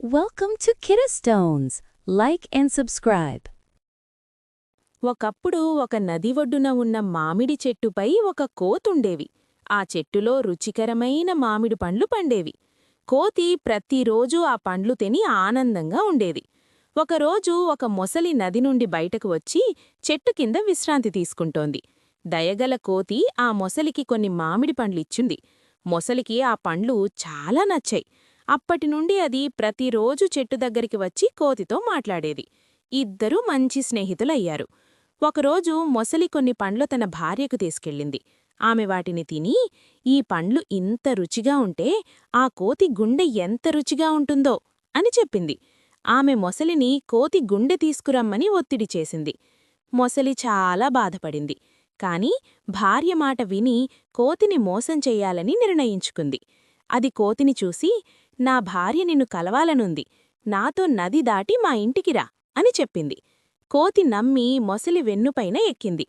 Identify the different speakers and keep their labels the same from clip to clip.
Speaker 1: Welcome to Kiddostones. Like and subscribe.
Speaker 2: ఒకప్పుడు ఒక నది ఒడ్డున ఉన్న మామిడి చెట్టుపై ఒక కోతుండేవి. ఆ చెట్టులో రుచికరమైన మామిడి పండ్లు పండేవి. కోతి ప్రతిరోజూ ఆ పండ్లు తిని ఆనందంగా ఉండేది. ఒకరోజు ఒక మొసలి నది నుండి బయటకు వచ్చి చెట్టు కింద విశ్రాంతి తీసుకుంటోంది. దయగల కోతి ఆ మొసలికి కొన్ని మామిడి పండ్లిచ్చింది. మొసలికి ఆ పండ్లు చాలా నచ్చాయి. అప్పటినుండి అది ప్రతిరోజు చెట్టు దగ్గరికి వచ్చి కోతితో మాట్లాడేది. ఇద్దరూ మంచి స్నేహితులయ్యారు. ఒకరోజు మొసలి కొన్ని పండ్లు తన భార్యకు తీసుకెళ్ళింది. ఆమె వాటిని తిని, ఈ పండ్లు ఇంత రుచిగా ఉంటే ఆ కోతి గుండె ఎంత రుచిగా ఉంటుందో అని చెప్పింది. ఆమె మొసలిని కోతి గుండె తీసుకురమ్మని ఒత్తిడి చేసింది. మొసలి చాలా బాధపడింది. కాని భార్య మాట విని కోతిని మోసం చెయ్యాలని నిర్ణయించుకుంది. అది కోతిని చూసి, నా భార్య నిన్ను కలవాలనుంది, నాతో నది దాటి మా ఇంటికిరా అని చెప్పింది. కోతి నమ్మి మొసలి వెన్నుపైన ఎక్కింది.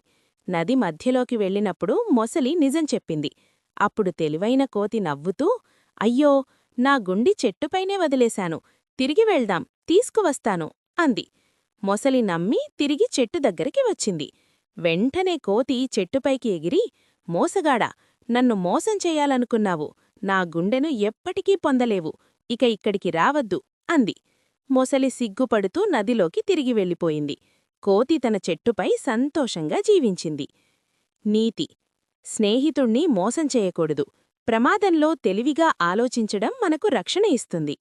Speaker 2: నది మధ్యలోకి వెళ్ళినప్పుడు మొసలి నిజం చెప్పింది. అప్పుడు తెలివైన కోతి నవ్వుతూ, అయ్యో, నా గుండి చెట్టుపైనే వదిలేశాను, తిరిగి వెళ్దాం, తీసుకువస్తాను అంది. మొసలి నమ్మి తిరిగి చెట్టు దగ్గరికి వచ్చింది. వెంటనే కోతి చెట్టుపైకి ఎగిరి, మోసగాడా, నన్ను మోసం చెయ్యాలనుకున్నావు, నా గుండెను ఎప్పటికీ పొందలేవు, ఇక ఇక్కడికి రావద్దు అంది. మొసలి సిగ్గుపడుతూ నదిలోకి తిరిగి వెళ్ళిపోయింది. కోతి తన చెట్టుపై సంతోషంగా జీవించింది. నీతి: స్నేహితుణ్ణి మోసం చేయకూడదు. ప్రమాదంలో తెలివిగా ఆలోచించడం మనకు రక్షణ ఇస్తుంది.